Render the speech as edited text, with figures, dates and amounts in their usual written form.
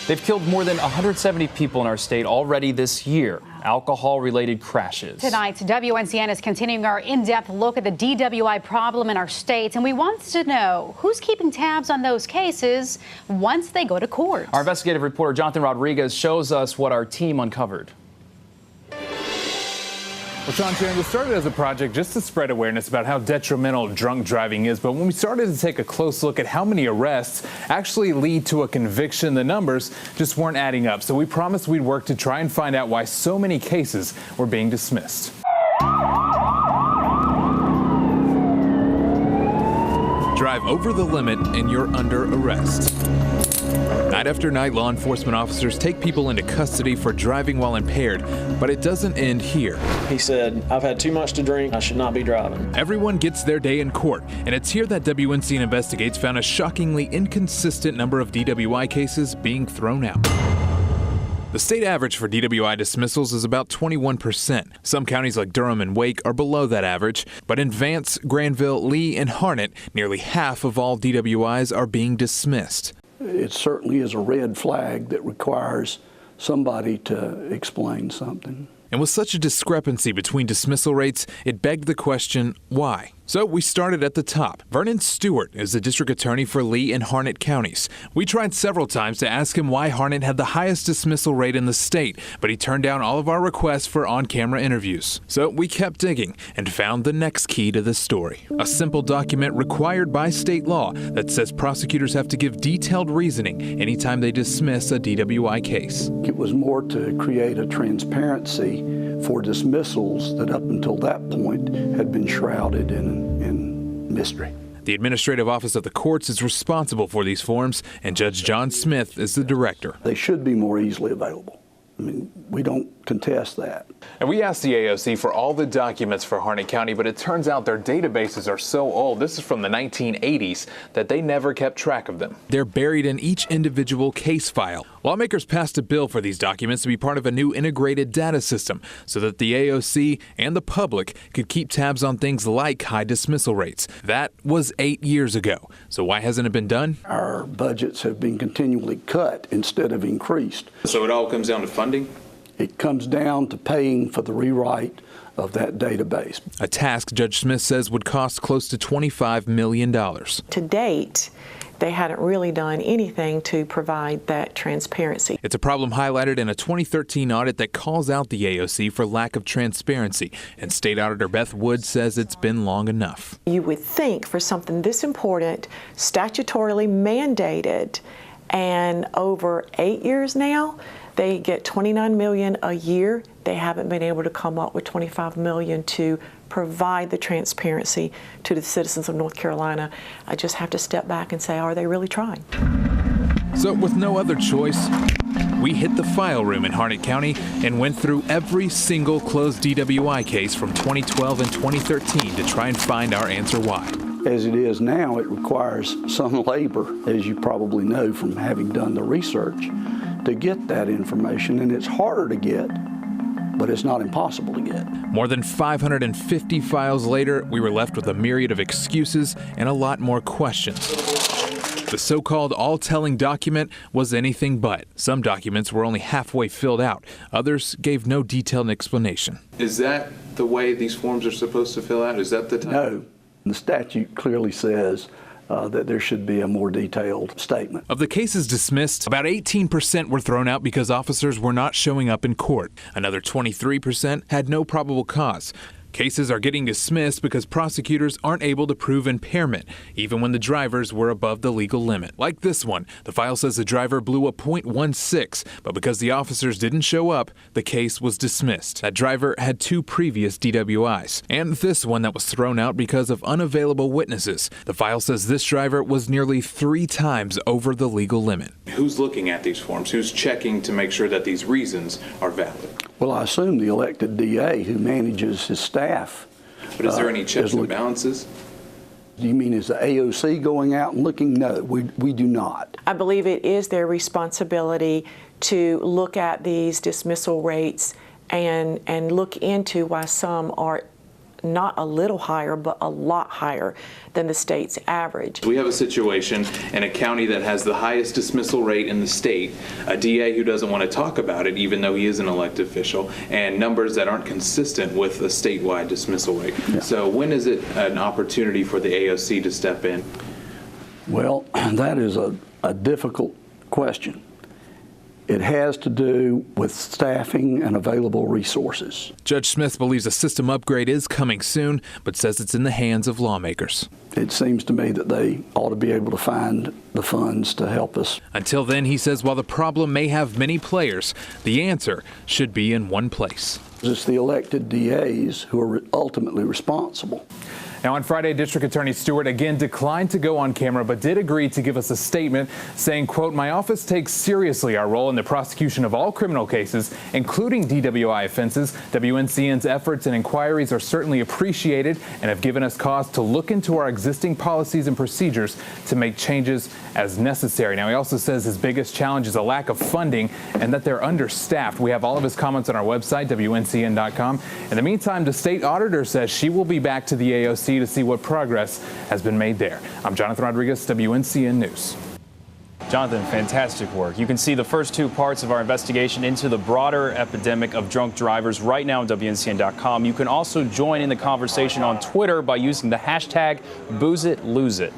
They've killed more than 170 people in our state already this year. Alcohol-related crashes. Tonight, WNCN is continuing our in-depth look at the DWI problem in our state, and we want to know who's keeping tabs on those cases once they go to court. Our investigative reporter Jonathan Rodriguez shows us what our team uncovered. Well, Sean Sharon, we started as a project just to spread awareness about how detrimental drunk driving is. But when we started to take a close look at how many arrests actually lead to a conviction, the numbers just weren't adding up. So we promised we'd work to try and find out why so many cases were being dismissed. Drive over the limit and you're under arrest. Night after night, law enforcement officers take people into custody for driving while impaired, but it doesn't end here. He said, "I've had too much to drink. I should not be driving." Everyone gets their day in court, and it's here that WNCN Investigates found a shockingly inconsistent number of DWI cases being thrown out. The state average for DWI dismissals is about 21%. Some counties like Durham and Wake are below that average, but in Vance, Granville, Lee, and Harnett, nearly half of all DWIs are being dismissed. It certainly is a red flag that requires somebody to explain something. And with such a discrepancy between dismissal rates, it begged the question, why? So we started at the top. Vernon Stewart is the district attorney for Lee and Harnett counties. We tried several times to ask him why Harnett had the highest dismissal rate in the state, but he turned down all of our requests for on-camera interviews. So we kept digging and found the next key to this story. A simple document required by state law that says prosecutors have to give detailed reasoning anytime they dismiss a DWI case. It was more to create a transparency for dismissals that up until that point had been shrouded in mystery. The Administrative Office of the Courts is responsible for these forms, and Judge John Smith is the director. They should be more easily available. I mean, we don't contest that. And we asked the AOC for all the documents for Harnett County, but it turns out their databases are so old, this is from the 1980s, that they never kept track of them. They're buried in each individual case file. Lawmakers passed a bill for these documents to be part of a new integrated data system so that the AOC and the public could keep tabs on things like high dismissal rates. That was 8 years ago. So why hasn't it been done? Our budgets have been continually cut instead of increased. So it all comes down to funding? It comes down to paying for the rewrite of that database. A task Judge Smith says would cost close to $25 million. To date, they hadn't really done anything to provide that transparency. It's a problem highlighted in a 2013 audit that calls out the AOC for lack of transparency, and State Auditor Beth Wood says it's been long enough. You would think for something this important, statutorily mandated, and over 8 years now, they get $29 million a year. They haven't been able to come up with $25 million to provide the transparency to the citizens of North Carolina. I just have to step back and say, are they really trying? So with no other choice, we hit the file room in Harnett County and went through every single closed DWI case from 2012 and 2013 to try and find our answer why. As it is now, it requires some labor, as you probably know from having done the research, to get that information, and it's harder to get, but it's not impossible to get. More than 550 files later, we were left with a myriad of excuses and a lot more questions. The so-called all-telling document was anything but. Some documents were only halfway filled out. Others gave no detailed explanation. Is that the way these forms are supposed to fill out? Is that the time? No. The statute clearly says that there should be a more detailed statement. Of the cases dismissed, about 18% were thrown out because officers were not showing up in court. Another 23% had no probable cause. Cases are getting dismissed because prosecutors aren't able to prove impairment, even when the drivers were above the legal limit. Like this one, the file says the driver blew a .16, but because the officers didn't show up, the case was dismissed. That driver had 2 previous DWIs. And this one that was thrown out because of unavailable witnesses. The file says this driver was nearly 3 times over the legal limit. Who's looking at these forms? Who's checking to make sure that these reasons are valid? Well, I assume the elected DA who manages his staff. But is there any checks and balances? Do you mean is the AOC going out and looking? No, we do not. I believe it is their responsibility to look at these dismissal rates and look into why some are not a little higher, but a lot higher than the state's average. We have a situation in a county that has the highest dismissal rate in the state, a DA who doesn't want to talk about it even though he is an elected official, and numbers that aren't consistent with the statewide dismissal rate. Yeah. So when is it an opportunity for the AOC to step in? Well, that is a difficult question. It has to do with staffing and available resources. Judge Smith believes a system upgrade is coming soon, but says it's in the hands of lawmakers. It seems to me that they ought to be able to find the funds to help us. Until then, he says while the problem may have many players, the answer should be in one place. It's the elected DAs who are ultimately responsible. Now, on Friday, District Attorney Stewart again declined to go on camera, but did agree to give us a statement saying, quote, "My office takes seriously our role in the prosecution of all criminal cases, including DWI offenses. WNCN's efforts and inquiries are certainly appreciated and have given us cause to look into our existing policies and procedures to make changes as necessary." Now, he also says his biggest challenge is a lack of funding and that they're understaffed. We have all of his comments on our website, WNCN.com. In the meantime, the state auditor says she will be back to the AOC to see what progress has been made there. I'm Jonathan Rodriguez, WNCN News. Jonathan, fantastic work. You can see the first two parts of our investigation into the broader epidemic of drunk drivers right now on WNCN.com. You can also join in the conversation on Twitter by using the hashtag BoozeItLooseIt.